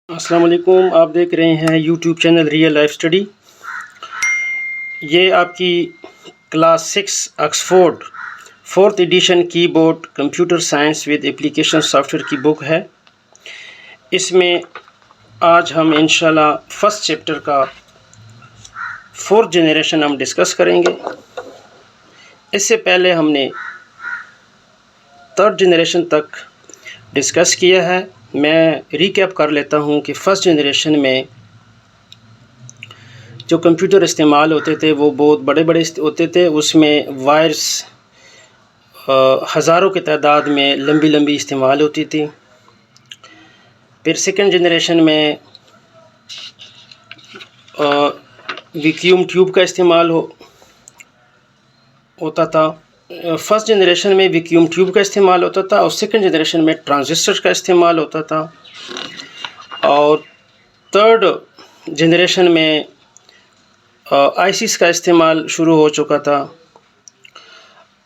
السلام علیکم، آپ دیکھ رہے ہیں YouTube channel real life study. یہ آپ کی کلاس 6 آکسفورڈ 4th ایڈیشن کی board computer science with application soft where کی بک ہے۔ اس میں آج ہم انشاءاللہ فرسٹ چیپٹر کا 4th جنریشن ہم ڈسکس کریں گے۔ اس سے پہلے ہم نے 3rd جنریشن تک ڈسکس کیا ہے۔ میں ریکیپ کر لیتا ہوں کہ فرسٹ جنریشن میں جو کمپیوٹر استعمال ہوتے تھے وہ بہت بڑے بڑے ہوتے تھے، اس میں وائرس ہزاروں کی تعداد میں لمبی لمبی استعمال ہوتی تھی۔ پھر سیکنڈ جنریشن میں ویکیوم ٹیوب کا استعمال ہوتا تھا۔ فرسٹ جنریشن میں ویکیوم ٹیوب کا استعمال ہوتا تھا اور سیکنڈ جنریشن میں ٹرانزسٹر کا استعمال ہوتا تھا، اور 3rd جنریشن میں آئی سیز کا استعمال شروع ہو چکا تھا۔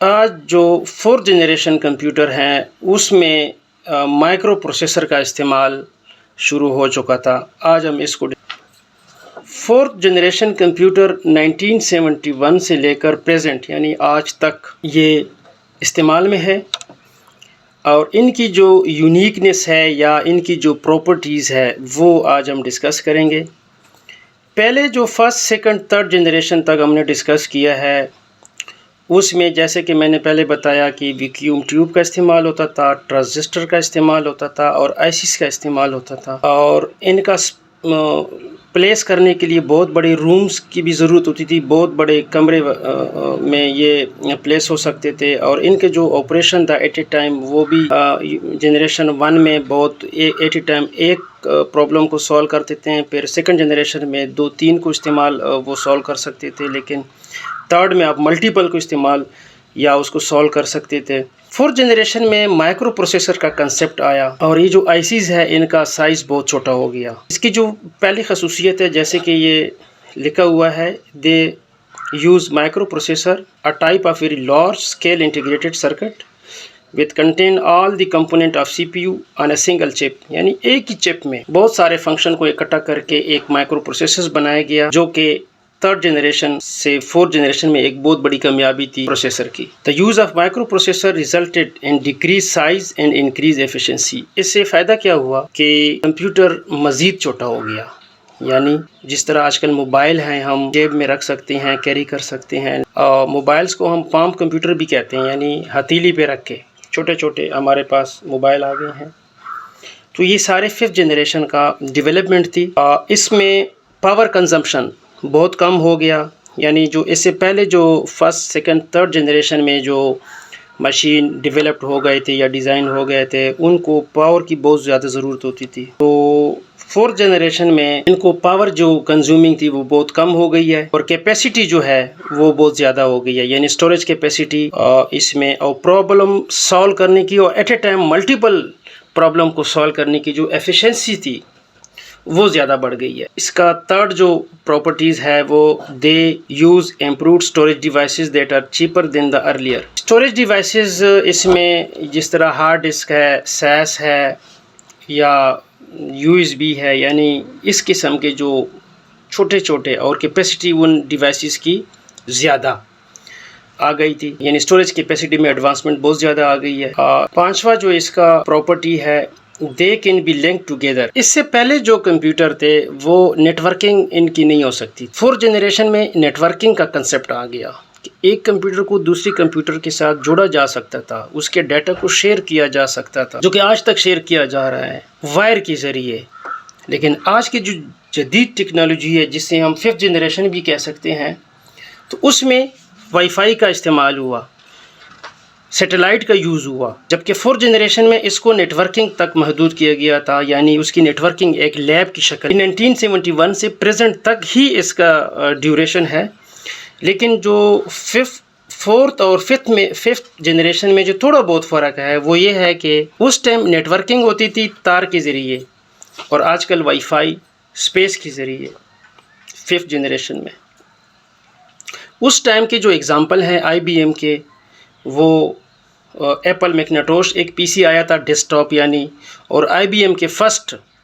آج جو 4th جنریشن کمپیوٹر ہیں اس میں مائکرو پروسیسر کا استعمال شروع ہو چکا تھا۔ آج ہم اس کو 4th جنریشن کمپیوٹر 1971 سے لے کر پریزنٹ یعنی آج تک یہ استعمال میں ہے، اور ان کی جو یونیکنیس ہے یا ان کی جو پراپرٹیز ہے وہ آج ہم ڈسکس کریں گے۔ پہلے جو فرسٹ سیکنڈ 3rd جنریشن تک ہم نے ڈسکس کیا ہے اس میں جیسے کہ میں نے پہلے بتایا کہ ویکیوم ٹیوب کا استعمال ہوتا تھا، ٹرانزسٹر کا استعمال ہوتا تھا اور آئی سیز کا استعمال ہوتا تھا، اور ان کا پلیس کرنے کے لیے بہت بڑے رومز کی بھی ضرورت ہوتی تھی، بہت بڑے کمرے میں یہ پلیس ہو سکتے تھے، اور ان کے جو آپریشن تھا ایٹ اے ٹائم وہ بھی جنریشن 1 میں بہت ایٹ اے ٹائم ایک پرابلم کو سولو کرتے تھے، پھر سیکنڈ جنریشن میں 2-3 کو استعمال وہ سولو کر سکتے تھے، لیکن 3rd میں آپ ملٹیپل کو استعمال یا اس کو سولو کر سکتے تھے۔ 4th جنریشن میں مائکرو پروسیسر کا کنسیپٹ آیا، اور یہ جو آئی سیز ہے ان کا سائز بہت چھوٹا ہو گیا۔ اس کی جو پہلی خصوصیت ہے جیسے کہ یہ لکھا ہوا ہے، they use microprocessor a type of very large scale integrated circuit with contain all the component of CPU on a single chip، یعنی ایک ہی چپ میں بہت سارے فنکشن کو اکٹھا کر کے ایک مائکرو پروسیسر بنایا گیا، جو کہ 3rd جنریشن سے 4th جنریشن میں ایک بہت بڑی کامیابی تھی پروسیسر کی۔ The use of microprocessor resulted in decreased size and increased efficiency۔ اس سے فائدہ کیا ہوا کہ کمپیوٹر مزید چھوٹا ہو گیا، یعنی جس طرح آج کل موبائل ہیں ہم جیب میں رکھ سکتے ہیں، کیری کر سکتے ہیں، اور موبائلز کو ہم پام کمپیوٹر بھی کہتے ہیں، یعنی ہتھیلی پہ رکھ کے چھوٹے چھوٹے ہمارے پاس موبائل آ گئے ہیں۔ تو یہ سارے 5th جنریشن کا ڈیولپمنٹ تھی۔ اس میں پاور کنزمپشن بہت کم ہو گیا، یعنی جو اس سے پہلے جو فرسٹ سیکنڈ 3rd جنریشن میں جو مشین ڈیولپڈ ہو گئے تھے یا ڈیزائن ہو گئے تھے ان کو پاور کی بہت زیادہ ضرورت ہوتی تھی، تو 4th جنریشن میں ان کو پاور جو کنزیومنگ تھی وہ بہت کم ہو گئی ہے، اور کیپیسٹی جو ہے وہ بہت زیادہ ہو گئی ہے، یعنی اسٹوریج کیپیسٹی اس میں، اور پرابلم سالو کرنے کی اور at a time multiple problem کو سالو کرنے کی جو ایفیشنسی تھی وہ زیادہ بڑھ گئی ہے۔ اس کا 3rd جو پراپرٹیز ہے وہ they use improved storage devices that are cheaper than the earlier. Storage devices اس میں جس طرح ہارڈ ڈسک ہے، سیس ہے یا USB ہے، یعنی اس قسم کے جو چھوٹے چھوٹے، اور کیپیسٹی ان ڈیوائسز کی زیادہ آ گئی تھی، یعنی اسٹوریج کیپیسٹی میں ایڈوانسمنٹ بہت زیادہ آ گئی ہے۔ 5واں جو اس کا پراپرٹی ہے، they can be link together. اس سے پہلے جو کمپیوٹر تھے وہ نیٹورکنگ ان کی نہیں ہو سکتی۔ 4th جنریشن میں نیٹورکنگ کا کنسیپٹ آ گیا کہ ایک کمپیوٹر کو دوسری کمپیوٹر کے ساتھ جوڑا جا سکتا تھا، اس کے ڈیٹا کو شیئر کیا جا سکتا تھا، جو کہ آج تک شیئر کیا جا رہا ہے وائر کے ذریعے۔ لیکن آج کی جو جدید ٹیکنالوجی ہے جس سے ہم 5th جنریشن بھی کہہ سکتے ہیں، تو اس میں وائی فائی کا استعمال ہوا، سیٹلائٹ کا یوز ہوا، جبکہ 4th جنریشن میں اس کو نیٹورکنگ تک محدود کیا گیا تھا، یعنی اس کی نیٹورکنگ ایک لیب کی شکل 1971 سے پریزنٹ تک ہی اس کا ڈیوریشن ہے۔ لیکن جو 4th اور 5th جنریشن میں جو تھوڑا بہت فرق ہے وہ یہ ہے کہ اس ٹائم نیٹورکنگ ہوتی تھی تار کے ذریعے، اور آج کل وائی فائی اسپیس کے ذریعے 5th جنریشن میں۔ اس ٹائم کے جو اگزامپل ہیں IBM کے، وہ ایپل میکناٹوش ایک PC آیا تھا ڈیسک ٹاپ، یعنی، اور IBM کے first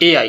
AI,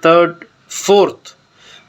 3rd, 4th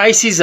ICs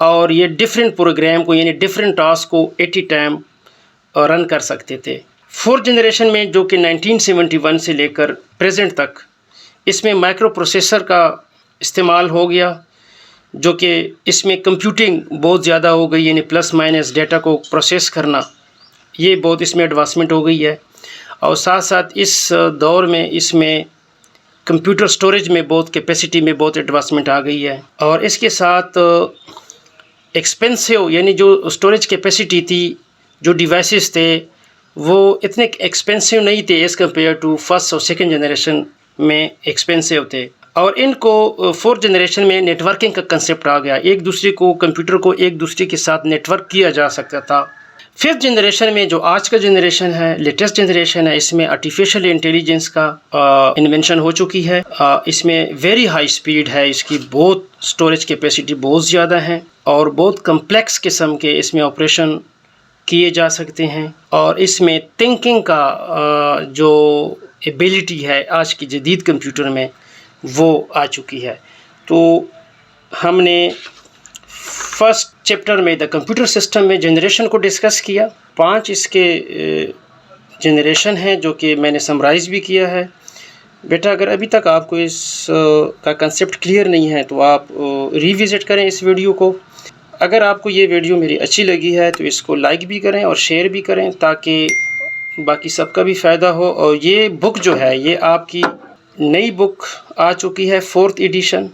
اور یہ ڈفرینٹ پروگرام کو یعنی ڈفرینٹ ٹاسک کو ایٹ اے ٹائم رن کر سکتے تھے۔ فورتھ جنریشن میں جو کہ 1971 سے لے کر پریزنٹ تک اس میں مائکرو پروسیسر کا استعمال ہو گیا، جو کہ اس میں کمپیوٹنگ بہت زیادہ ہو گئی، یعنی پلس مائنس ڈیٹا کو پروسیس کرنا، یہ بہت اس میں ایڈوانسمنٹ ہو گئی ہے۔ اور ساتھ ساتھ اس دور میں اس میں کمپیوٹر سٹوریج میں بہت کیپیسٹی میں بہت ایڈوانسمنٹ آ گئی ہے، اور اس کے ساتھ ایکسپینسو یعنی جو سٹوریج کیپیسٹی تھی، جو ڈیوائسز تھے وہ اتنے ایکسپینسو نہیں تھے ایز کمپیئر ٹو فرسٹ اور سیکنڈ جنریشن میں ایکسپینسو تھے۔ اور ان کو فورتھ جنریشن میں نیٹ ورکنگ کا کنسیپٹ آ گیا، ایک دوسرے کو کمپیوٹر کو ایک دوسرے کے ساتھ نیٹ ورک کیا جا سکتا تھا۔ ففتھ جنریشن میں جو آج کا جنریشن ہے، لیٹسٹ جنریشن ہے، اس میں آرٹیفیشل انٹیلیجنس کا انوینشن ہو چکی ہے، اس میں ویری ہائی سپیڈ ہے، اس کی بہت سٹوریج کیپیسٹی بہت زیادہ ہے، اور بہت کمپلیکس قسم کے اس میں آپریشن کیے جا سکتے ہیں، اور اس میں تھنکنگ کا جو ایبیلٹی ہے آج کی جدید کمپیوٹر میں وہ آ چکی ہے۔ تو ہم نے فرسٹ چیپٹر میں دا کمپیوٹر سسٹم میں جنریشن کو ڈسکس کیا، 5 اس کے جنریشن ہیں جو کہ میں نے سمرائز بھی کیا ہے۔ بیٹا اگر ابھی تک آپ کو اس کا کنسیپٹ کلیئر نہیں ہے تو آپ ریوزٹ کریں اس ویڈیو کو۔ اگر آپ کو یہ ویڈیو میری اچھی لگی ہے تو اس کو لائک بھی کریں اور شیئر بھی کریں تاکہ باقی سب کا بھی فائدہ ہو۔ اور یہ بک جو ہے یہ آپ کی نئی بک آ چکی ہے، 4th ایڈیشن،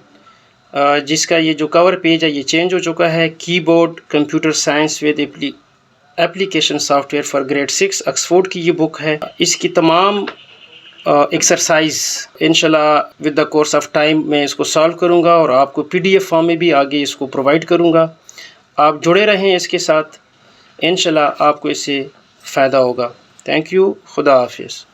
جس کا یہ جو کور پیج ہے یہ چینج ہو چکا ہے، کی board computer science with application software for grade 6 Oxford کی یہ بک ہے۔ اس کی تمام ایکسرسائز انشاءاللہ with the course of time میں اس کو سالو کروں گا، اور آپ کو PDF فارم میں بھی آگے اس کو پرووائڈ کروں گا۔ آپ جڑے رہیں اس کے ساتھ، انشاءاللہ آپ کو اس سے فائدہ ہوگا۔ تھینک یو، خدا حافظ۔